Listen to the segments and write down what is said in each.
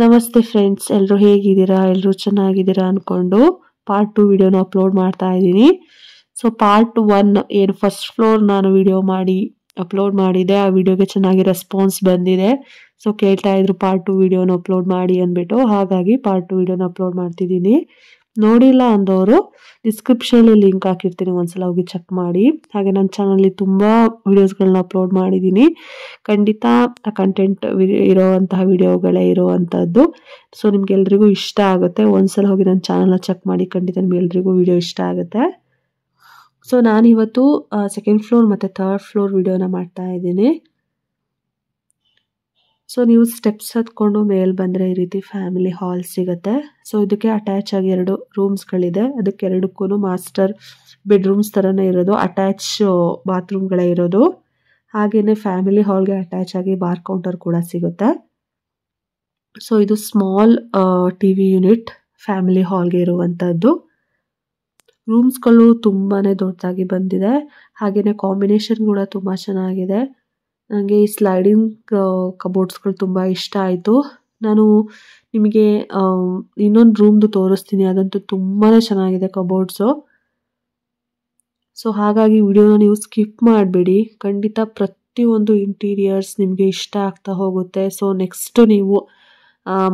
ನಮಸ್ತೆ ಫ್ರೆಂಡ್ಸ್, ಎಲ್ಲರೂ ಹೇಗಿದ್ದೀರಾ? ಎಲ್ಲರೂ ಚೆನ್ನಾಗಿದ್ದೀರಾ ಅನ್ಕೊಂಡು ಪಾರ್ಟ್ 2 ವಿಡಿಯೋನ ಅಪ್ಲೋಡ್ ಮಾಡ್ತಾ ಇದ್ದೀನಿ. ಸೊ ಪಾರ್ಟ್ 1 ಏನು ಫಸ್ಟ್ ಫ್ಲೋರ್ ನಾನು ವಿಡಿಯೋ ಮಾಡಿ ಅಪ್ಲೋಡ್ ಮಾಡಿದೆ, ಆ ವಿಡಿಯೋಗೆ ಚೆನ್ನಾಗಿ ರೆಸ್ಪಾನ್ಸ್ ಬಂದಿದೆ. ಸೊ ಕೇಳ್ತಾ ಇದ್ರು ಪಾರ್ಟ್ 2 ವಿಡಿಯೋನ ಅಪ್ಲೋಡ್ ಮಾಡಿ ಅಂದ್ಬಿಟ್ಟು, ಹಾಗಾಗಿ ಪಾರ್ಟ್ 2 ವಿಡಿಯೋನ ಅಪ್ಲೋಡ್ ಮಾಡ್ತಿದ್ದೀನಿ. ನೋಡಿಲ್ಲ ಅಂದವರು ಡಿಸ್ಕ್ರಿಪ್ಷನಲ್ಲಿ ಲಿಂಕ್ ಹಾಕಿರ್ತೀನಿ, ಒಂದ್ಸಲ ಹೋಗಿ ಚೆಕ್ ಮಾಡಿ. ಹಾಗೆ ನನ್ನ ಚಾನಲಲ್ಲಿ ತುಂಬ ವಿಡಿಯೋಸ್ಗಳನ್ನ ಅಪ್ಲೋಡ್ ಮಾಡಿದ್ದೀನಿ. ಖಂಡಿತ ಕಂಟೆಂಟ್ ಇರೋವಂತಹ ವಿಡಿಯೋಗಳೇ ಇರೋವಂಥದ್ದು. ಸೊ ನಿಮ್ಗೆಲ್ರಿಗೂ ಇಷ್ಟ ಆಗುತ್ತೆ. ಒಂದ್ಸಲ ಹೋಗಿ ನನ್ನ ಚಾನಲ್ನ ಚೆಕ್ ಮಾಡಿ, ಖಂಡಿತ ನಿಮ್ಗೆಲ್ರಿಗೂ ವಿಡಿಯೋ ಇಷ್ಟ ಆಗುತ್ತೆ. ಸೊ ನಾನಿವತ್ತು ಸೆಕೆಂಡ್ ಫ್ಲೋರ್ ಮತ್ತು ಥರ್ಡ್ ಫ್ಲೋರ್ ವಿಡಿಯೋನ ಮಾಡ್ತಾ ಇದ್ದೀನಿ. ಸೊ ನೀವು ಸ್ಟೆಪ್ಸ್ ಹತ್ಕೊಂಡು ಮೇಲೆ ಬಂದರೆ ಈ ರೀತಿ ಫ್ಯಾಮಿಲಿ ಹಾಲ್ ಸಿಗುತ್ತೆ. ಸೊ ಇದಕ್ಕೆ ಅಟ್ಯಾಚ್ ಆಗಿ 2 ರೂಮ್ಸ್ಗಳಿದೆ. ಅದಕ್ಕೆ ಎರಡಕ್ಕೂ ಮಾಸ್ಟರ್ ಬೆಡ್ರೂಮ್ಸ್ ಥರನೇ ಇರೋದು, ಅಟ್ಯಾಚ್ ಬಾತ್ರೂಮ್ಗಳೇ ಇರೋದು. ಹಾಗೆಯೇ ಫ್ಯಾಮಿಲಿ ಹಾಲ್ಗೆ ಅಟ್ಯಾಚ್ ಆಗಿ ಬಾರ್ ಕೌಂಟರ್ ಕೂಡ ಸಿಗುತ್ತೆ. ಸೊ ಇದು ಸ್ಮಾಲ್ ಟಿವಿ ಯೂನಿಟ್ ಫ್ಯಾಮಿಲಿ ಹಾಲ್ಗೆ ಇರುವಂಥದ್ದು. ರೂಮ್ಸ್ಗಳು ತುಂಬಾ ದೊಡ್ಡದಾಗಿ ಬಂದಿದೆ. ಹಾಗೆಯೇ ಕಾಂಬಿನೇಷನ್ ಕೂಡ ತುಂಬ ಚೆನ್ನಾಗಿದೆ. ನನಗೆ ಈ ಸ್ಲೈಡಿಂಗ್ ಕಬೋರ್ಡ್ಸ್ಗಳು ತುಂಬ ಇಷ್ಟ ಆಯಿತು. ನಾನು ನಿಮಗೆ ಇನ್ನೊಂದು ರೂಮ್ದು ತೋರಿಸ್ತೀನಿ, ಅದಂತೂ ತುಂಬಾ ಚೆನ್ನಾಗಿದೆ ಕಬೋರ್ಡ್ಸು. ಸೊ ಹಾಗಾಗಿ ವಿಡಿಯೋನ ನೀವು ಸ್ಕಿಪ್ ಮಾಡಬೇಡಿ. ಖಂಡಿತ ಪ್ರತಿಯೊಂದು ಇಂಟೀರಿಯರ್ಸ್ ನಿಮಗೆ ಇಷ್ಟ ಆಗ್ತಾ ಹೋಗುತ್ತೆ. ಸೊ ನೆಕ್ಸ್ಟ್ ನೀವು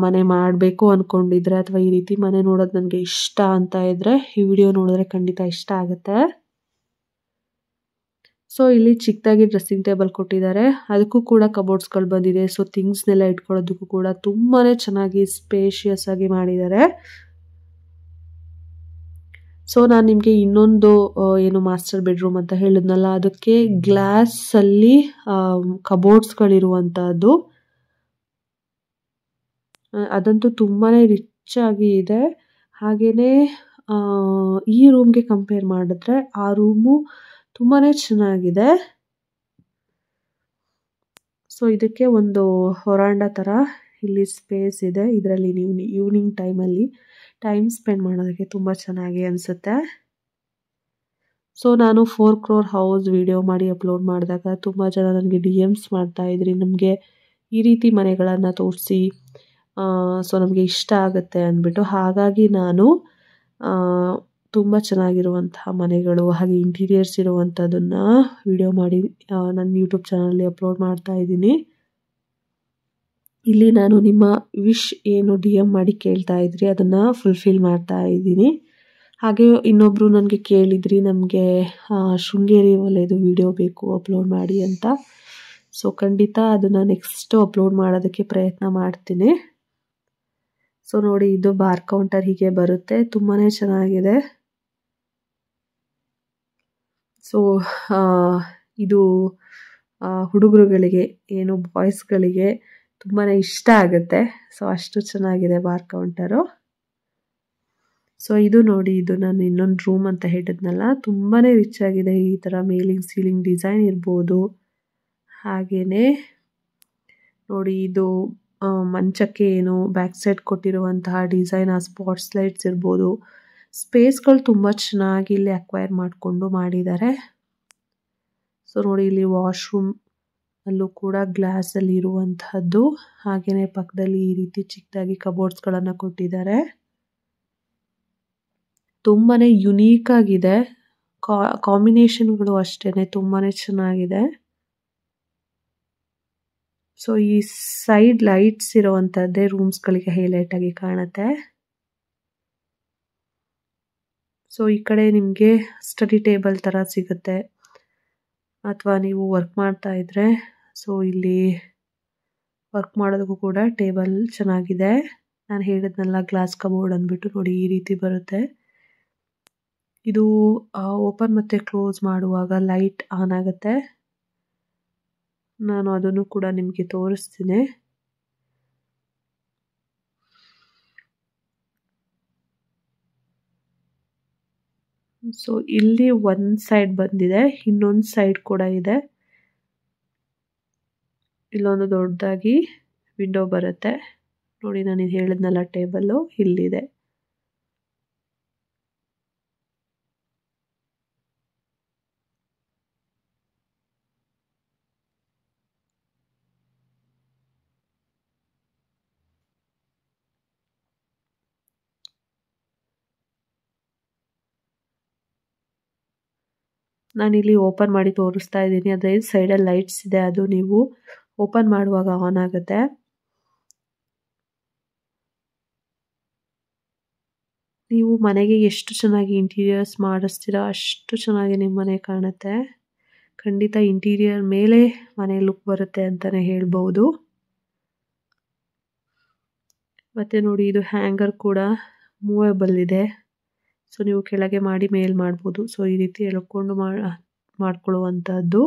ಮನೆ ಮಾಡಬೇಕು ಅಂದ್ಕೊಂಡಿದ್ರೆ, ಅಥವಾ ಈ ರೀತಿ ಮನೆ ನೋಡೋದು ನನಗೆ ಇಷ್ಟ ಅಂತ ಇದ್ದರೆ, ಈ ವಿಡಿಯೋ ನೋಡಿದ್ರೆ ಖಂಡಿತ ಇಷ್ಟ ಆಗುತ್ತೆ. ಸೊ ಇಲ್ಲಿ ಚಿಕ್ಕದಾಗಿ ಡ್ರೆಸ್ಸಿಂಗ್ ಟೇಬಲ್ ಕೊಟ್ಟಿದ್ದಾರೆ, ಅದಕ್ಕೂ ಕೂಡ ಕಬೋರ್ಡ್ಸ್ಗಳು ಬಂದಿದೆ. ಸೊ ಥಿಂಗ್ಸ್ನೆಲ್ಲ ಇಟ್ಕೊಳ್ಳೋದಕ್ಕೂ ಕೂಡ ತುಂಬಾ ಚೆನ್ನಾಗಿ ಸ್ಪೇಷಿಯಸ್ ಆಗಿ ಮಾಡಿದ್ದಾರೆ. ಸೊ ನಾನು ನಿಮಗೆ ಇನ್ನೊಂದು ಏನು ಮಾಸ್ಟರ್ ಬೆಡ್ರೂಮ್ ಅಂತ ಹೇಳಿದ್ನಲ್ಲ, ಅದಕ್ಕೆ ಗ್ಲಾಸಲ್ಲಿ ಕಬೋರ್ಡ್ಸ್ಗಳಿರುವಂಥದ್ದು. ಅದಂತೂ ತುಂಬಾ ರಿಚ್ ಆಗಿ ಇದೆ. ಹಾಗೆಯೇ ಈ ರೂಮ್ಗೆ ಕಂಪೇರ್ ಮಾಡಿದ್ರೆ ಆ ರೂಮು ತುಂಬಾ ಚೆನ್ನಾಗಿದೆ. ಸೊ ಇದಕ್ಕೆ ಒಂದು ಹೊರಾಂಡ ಥರ ಇಲ್ಲಿ ಸ್ಪೇಸ್ ಇದೆ. ಇದರಲ್ಲಿ ನೀವು ಈವ್ನಿಂಗ್ ಟೈಮಲ್ಲಿ ಟೈಮ್ ಸ್ಪೆಂಡ್ ಮಾಡೋದಕ್ಕೆ ತುಂಬ ಚೆನ್ನಾಗಿ ಅನಿಸುತ್ತೆ. ಸೊ ನಾನು 4 crore ಹೌಸ್ ವಿಡಿಯೋ ಮಾಡಿ ಅಪ್ಲೋಡ್ ಮಾಡಿದಾಗ ತುಂಬ ಜನ ನನಗೆ DMs ಮಾಡ್ತಾಯಿದ್ರಿ, ನಮಗೆ ಈ ರೀತಿ ಮನೆಗಳನ್ನು ತೋರಿಸಿ, ಸೊ ನಮಗೆ ಇಷ್ಟ ಆಗುತ್ತೆ ಅಂದ್ಬಿಟ್ಟು. ಹಾಗಾಗಿ ನಾನು ತುಂಬ ಚೆನ್ನಾಗಿರುವಂತಹ ಮನೆಗಳು ಹಾಗೆ ಇಂಟೀರಿಯರ್ಸ್ ಇರುವಂಥದ್ದನ್ನು ವಿಡಿಯೋ ಮಾಡಿ ನನ್ನ ಯೂಟ್ಯೂಬ್ ಚಾನಲಲ್ಲಿ ಅಪ್ಲೋಡ್ ಮಾಡ್ತಾ ಇದ್ದೀನಿ. ಇಲ್ಲಿ ನಾನು ನಿಮ್ಮ ವಿಶ್ ಏನು DM ಮಾಡಿ ಕೇಳ್ತಾ ಇದ್ರಿ, ಅದನ್ನು ಫುಲ್ಫಿಲ್ ಮಾಡ್ತಾ ಇದ್ದೀನಿ. ಹಾಗೆ ಇನ್ನೊಬ್ಬರು ನನಗೆ ಕೇಳಿದ್ರಿ, ನಮಗೆ ಶೃಂಗೇರಿ ವಲಯದು ವಿಡಿಯೋ ಬೇಕು ಅಪ್ಲೋಡ್ ಮಾಡಿ ಅಂತ. ಸೊ ಖಂಡಿತ ಅದನ್ನು ನೆಕ್ಸ್ಟ್ ಅಪ್ಲೋಡ್ ಮಾಡೋದಕ್ಕೆ ಪ್ರಯತ್ನ ಮಾಡ್ತೀನಿ. ಸೊ ನೋಡಿ, ಇದು ಬಾರ್ ಕೌಂಟರ್ ಹೀಗೆ ಬರುತ್ತೆ, ತುಂಬಾ ಚೆನ್ನಾಗಿದೆ. ಸೊ ಇದು ಹುಡುಗರುಗಳಿಗೆ ಏನು ಬಾಯ್ಸ್ಗಳಿಗೆ ತುಂಬಾ ಇಷ್ಟ ಆಗುತ್ತೆ. ಸೊ ಅಷ್ಟು ಚೆನ್ನಾಗಿದೆ ಬಾರ್ ಕೌಂಟರು. ಸೊ ಇದು ನೋಡಿ, ಇದು ನಾನು ಇನ್ನೊಂದು ರೂಮ್ ಅಂತ ಹೇಳಿದ್ನಲ್ಲ, ತುಂಬಾ ರಿಚ್ ಆಗಿದೆ. ಈ ಥರ ಮೇಲಿಂಗ್ ಸೀಲಿಂಗ್ ಡಿಸೈನ್ ಇರ್ಬೋದು. ಹಾಗೆಯೇ ನೋಡಿ, ಇದು ಮಂಚಕ್ಕೆ ಏನು ಬ್ಯಾಕ್ ಸೈಡ್ ಕೊಟ್ಟಿರುವಂತಹ ಡಿಸೈನ್, ಆ ಸ್ಪಾಟ್ಸ್ ಲೈಟ್ಸ್ ಇರ್ಬೋದು. ಸ್ಪೇಸ್ಗಳು ತುಂಬ ಚೆನ್ನಾಗಿ ಇಲ್ಲಿ ಅಕ್ವೈರ್ ಮಾಡಿಕೊಂಡು ಮಾಡಿದ್ದಾರೆ. ಸೊ ನೋಡಿ, ಇಲ್ಲಿ ವಾಶ್ರೂಮ್ ಅಲ್ಲೂ ಕೂಡ ಗ್ಲಾಸಲ್ಲಿ ಇರುವಂತಹದ್ದು. ಹಾಗೆಯೇ ಪಕ್ಕದಲ್ಲಿ ಈ ರೀತಿ ಚಿಕ್ಕದಾಗಿ ಕಬೋರ್ಡ್ಸ್ಗಳನ್ನು ಕೊಟ್ಟಿದ್ದಾರೆ. ತುಂಬಾ ಯುನೀಕ್ ಆಗಿದೆ. ಕಾಂಬಿನೇಷನ್ಗಳು ಅಷ್ಟೇ ತುಂಬಾ ಚೆನ್ನಾಗಿದೆ. ಸೊ ಈ ಸೈಡ್ ಲೈಟ್ಸ್ ಇರುವಂಥದ್ದೇ ರೂಮ್ಸ್ಗಳಿಗೆ ಹೈಲೈಟ್ ಆಗಿ ಕಾಣುತ್ತೆ. ಸೊ ಈ ಕಡೆ ನಿಮಗೆ ಸ್ಟಡಿ ಟೇಬಲ್ ಥರ ಸಿಗುತ್ತೆ, ಅಥವಾ ನೀವು ವರ್ಕ್ ಮಾಡ್ತಾ ಇದ್ರೆ ಸೊ ಇಲ್ಲಿ ವರ್ಕ್ ಮಾಡೋದಕ್ಕೂ ಕೂಡ ಟೇಬಲ್ ಚೆನ್ನಾಗಿದೆ. ನಾನು ಹೇಳಿದ್ನಲ್ಲ ಗ್ಲಾಸ್ ಕಬೋರ್ಡ್ ಅಂದ್ಬಿಟ್ಟು ನೋಡಿ ಈ ರೀತಿ ಬರುತ್ತೆ. ಇದು ಓಪನ್ ಮತ್ತು ಕ್ಲೋಸ್ ಮಾಡುವಾಗ ಲೈಟ್ ಆನ್ ಆಗುತ್ತೆ. ನಾನು ಅದನ್ನು ಕೂಡ ನಿಮಗೆ ತೋರಿಸ್ತೀನಿ. ಸೊ ಇಲ್ಲಿ ಒಂದು ಸೈಡ್ ಬಂದಿದೆ, ಇನ್ನೊಂದು ಸೈಡ್ ಕೂಡ ಇದೆ. ಇಲ್ಲೊಂದು ದೊಡ್ಡದಾಗಿ ವಿಂಡೋ ಬರುತ್ತೆ ನೋಡಿ. ನಾನು ಹೇಳಿದ್ನಲ್ಲ ಟೇಬಲ್ಲು ಇಲ್ಲಿದೆ. ನಾನಿಲ್ಲಿ ಓಪನ್ ಮಾಡಿ ತೋರಿಸ್ತಾ ಇದ್ದೀನಿ. ಅದೇ ಸೈಡಲ್ಲಿ ಲೈಟ್ಸ್ ಇದೆ, ಅದು ನೀವು ಓಪನ್ ಮಾಡುವಾಗ ಆನ್ ಆಗುತ್ತೆ. ನೀವು ಮನೆಗೆ ಎಷ್ಟು ಚೆನ್ನಾಗಿ ಇಂಟೀರಿಯರ್ಸ್ ಮಾಡಿಸ್ತೀರಾ ಅಷ್ಟು ಚೆನ್ನಾಗಿ ನಿಮ್ಮ ಮನೆ ಕಾಣುತ್ತೆ. ಖಂಡಿತ ಇಂಟೀರಿಯರ್ ಮೇಲೆ ಮನೆ ಲುಕ್ ಬರುತ್ತೆ ಅಂತಲೇ ಹೇಳ್ಬೋದು. ಮತ್ತು ನೋಡಿ ಇದು ಹ್ಯಾಂಗರ್ ಕೂಡ ಮೂವೇಬಲ್ ಇದೆ. ಸೊ ನೀವು ಕೆಳಗೆ ಮಾಡಿ ಮೇಲ್ ಮಾಡ್ಬೋದು. ಸೊ ಈ ರೀತಿ ಎಳ್ಕೊಂಡು ಮಾಡ್ಕೊಳ್ಳುವಂಥದ್ದು.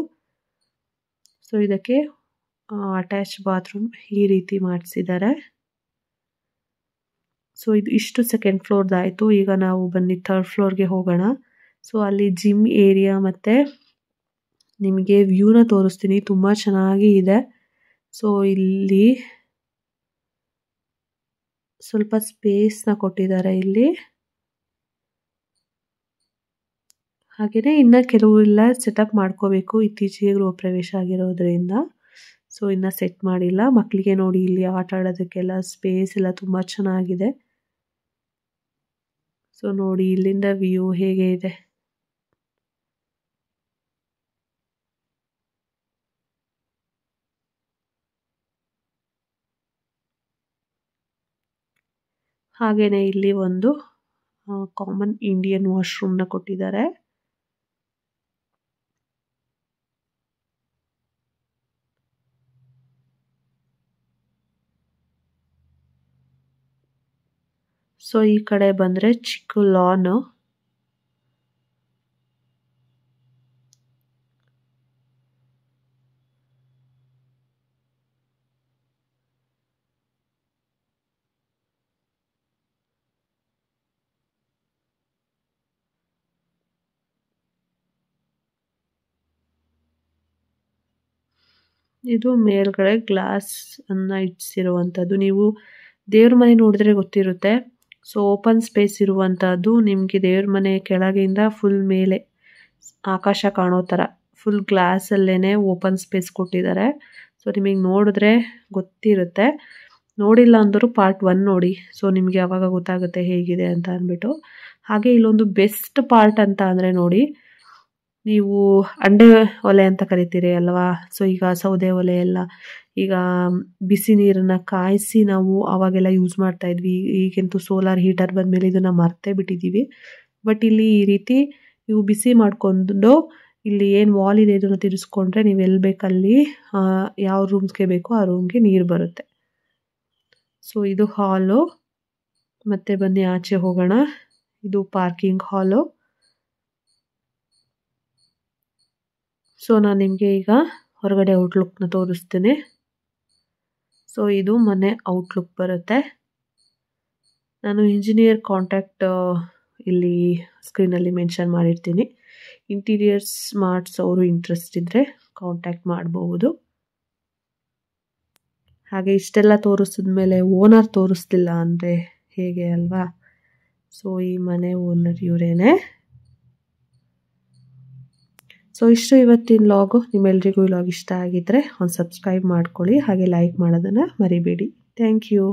ಸೊ ಇದಕ್ಕೆ ಅಟ್ಯಾಚ್ ಬಾತ್ರೂಮ್ ಈ ರೀತಿ ಮಾಡಿಸಿದ್ದಾರೆ. ಸೊ ಇದು ಇಷ್ಟು ಸೆಕೆಂಡ್ ಫ್ಲೋರ್ದಾಯಿತು. ಈಗ ನಾವು ಬನ್ನಿ ಥರ್ಡ್ ಫ್ಲೋರ್ಗೆ ಹೋಗೋಣ. ಸೊ ಅಲ್ಲಿ ಜಿಮ್ ಏರಿಯಾ ಮತ್ತು ನಿಮಗೆ ವ್ಯೂನ ತೋರಿಸ್ತೀನಿ. ತುಂಬ ಚೆನ್ನಾಗಿ ಇದೆ. ಸೊ ಇಲ್ಲಿ ಸ್ವಲ್ಪ ಸ್ಪೇಸ್ನ ಕೊಟ್ಟಿದ್ದಾರೆ ಇಲ್ಲಿ. ಹಾಗೆಯೇ ಇನ್ನು ಕೆಲವೆಲ್ಲ ಸೆಟಪ್ ಮಾಡ್ಕೋಬೇಕು, ಇತ್ತೀಚೆಗೆ ಗೃಹ ಪ್ರವೇಶ ಆಗಿರೋದ್ರಿಂದ. ಸೊ ಇನ್ನು ಸೆಟ್ ಮಾಡಿಲ್ಲ. ಮಕ್ಕಳಿಗೆ ನೋಡಿ ಇಲ್ಲಿ ಆಟ ಆಡೋದಕ್ಕೆಲ್ಲ ಸ್ಪೇಸ್ ಎಲ್ಲ ತುಂಬ ಚೆನ್ನಾಗಿದೆ. ಸೊ ನೋಡಿ ಇಲ್ಲಿಂದ ವ್ಯೂ ಹೇಗೆ ಇದೆ. ಹಾಗೆಯೇ ಇಲ್ಲಿ ಒಂದು ಕಾಮನ್ ಇಂಡಿಯನ್ ವಾಶ್ರೂಮ್ನ ಕೊಟ್ಟಿದ್ದಾರೆ. ಸೊ ಈ ಕಡೆ ಬಂದರೆ ಚಿಕ್ಕ ಲಾನ್. ಇದು ಮೇಲ್ಗಡೆ ಗ್ಲಾಸ್ ಅನ್ನ ಇಟ್ಟಿರುವಂಥದ್ದು. ನೀವು ದೇವ್ರ ಮನೆ ನೋಡಿದ್ರೆ ಗೊತ್ತಿರುತ್ತೆ. ಸೊ ಓಪನ್ ಸ್ಪೇಸ್ ಇರುವಂಥದ್ದು. ನಿಮಗೆ ದೇವ್ರ ಮನೆ ಕೆಳಗಿಂದ ಫುಲ್ ಮೇಲೆ ಆಕಾಶ ಕಾಣೋ ಥರ ಫುಲ್ ಗ್ಲಾಸಲ್ಲೇ ಓಪನ್ ಸ್ಪೇಸ್ ಕೊಟ್ಟಿದ್ದಾರೆ. ಸೊ ನಿಮಗೆ ನೋಡಿದ್ರೆ ಗೊತ್ತಿರುತ್ತೆ. ನೋಡಿಲ್ಲ ಅಂದರೂ ಪಾರ್ಟ್ 1 ನೋಡಿ. ಸೊ ನಿಮಗೆ ಆವಾಗ ಗೊತ್ತಾಗುತ್ತೆ ಹೇಗಿದೆ ಅಂತ ಅಂದ್ಬಿಟ್ಟು. ಹಾಗೆ ಇಲ್ಲೊಂದು ಬೆಸ್ಟ್ ಪಾರ್ಟ್ ಅಂತ ಅಂದರೆ ನೋಡಿ, ನೀವು ಅಂಡೆ ಒಲೆ ಅಂತ ಕರಿತೀರಿ ಅಲ್ವಾ. ಸೊ ಈಗ ಸೌದೆ ಒಲೆ ಎಲ್ಲ ಈಗ ಬಿಸಿ ನೀರನ್ನು ಕಾಯಿಸಿ ನಾವು ಅವಾಗೆಲ್ಲ ಯೂಸ್ ಮಾಡ್ತಾ ಇದ್ವಿ. ಈಗಂತೂ ಸೋಲಾರ್ ಹೀಟರ್ ಬಂದಮೇಲೆ ಇದನ್ನು ಮರ್ತೇ ಬಿಟ್ಟಿದ್ದೀವಿ. ಬಟ್ ಇಲ್ಲಿ ಈ ರೀತಿ ನೀವು ಬಿಸಿ ಮಾಡ್ಕೊಂಡು ಇಲ್ಲಿ ಏನು ವಾಲ್ ಇದೆ ಇದನ್ನು ತಿರ್ಸ್ಕೊಂಡ್ರೆ ನೀವು ಎಲ್ಲಿ ಬೇಕಲ್ಲಿ ಯಾವ ರೂಮ್ಸ್ಗೆ ಬೇಕೋ ಆ ರೂಮ್ಗೆ ನೀರು ಬರುತ್ತೆ. ಸೊ ಇದು ಹಾಲು. ಮತ್ತೆ ಬನ್ನಿ ಆಚೆ ಹೋಗೋಣ. ಇದು ಪಾರ್ಕಿಂಗ್ ಹಾಲು. ಸೊ ನಾನು ನಿಮಗೆ ಈಗ ಹೊರಗಡೆ ಔಟ್ಲುಕ್ನ ತೋರಿಸ್ತೀನಿ. ಸೊ ಇದು ಮನೆ ಔಟ್ಲುಕ್ ಬರುತ್ತೆ. ನಾನು ಇಂಜಿನಿಯರ್ ಕಾಂಟ್ಯಾಕ್ಟ್ ಇಲ್ಲಿ ಸ್ಕ್ರೀನಲ್ಲಿ ಮೆನ್ಷನ್ ಮಾಡಿರ್ತೀನಿ. ಇಂಟೀರಿಯರ್ಸ್ ಮಾಡಿಸೋರು ಇಂಟ್ರೆಸ್ಟ್ ಇದ್ದರೆ ಕಾಂಟ್ಯಾಕ್ಟ್ ಮಾಡಬಹುದು. ಹಾಗೆ ಇಷ್ಟೆಲ್ಲ ತೋರಿಸಿದ್ಮೇಲೆ ಓನರ್ ತೋರಿಸ್ತಿಲ್ಲ ಅಂದರೆ ಹೇಗೆ ಅಲ್ವಾ. ಸೊ ಈ ಮನೆ ಓನರ್ ಇವರೇನೆ. ಸೊ ಇಷ್ಟು ಇವತ್ತಿನ ಲಾಗು. ನಿಮ್ಮೆಲ್ರಿಗೂ ಈ ಲಾಗ್ ಇಷ್ಟ ಆಗಿದ್ದರೆ ಒಂದು ಸಬ್ಸ್ಕ್ರೈಬ್ ಮಾಡ್ಕೊಳ್ಳಿ. ಹಾಗೆ ಲೈಕ್ ಮಾಡೋದನ್ನು ಮರಿಬೇಡಿ. Thank you.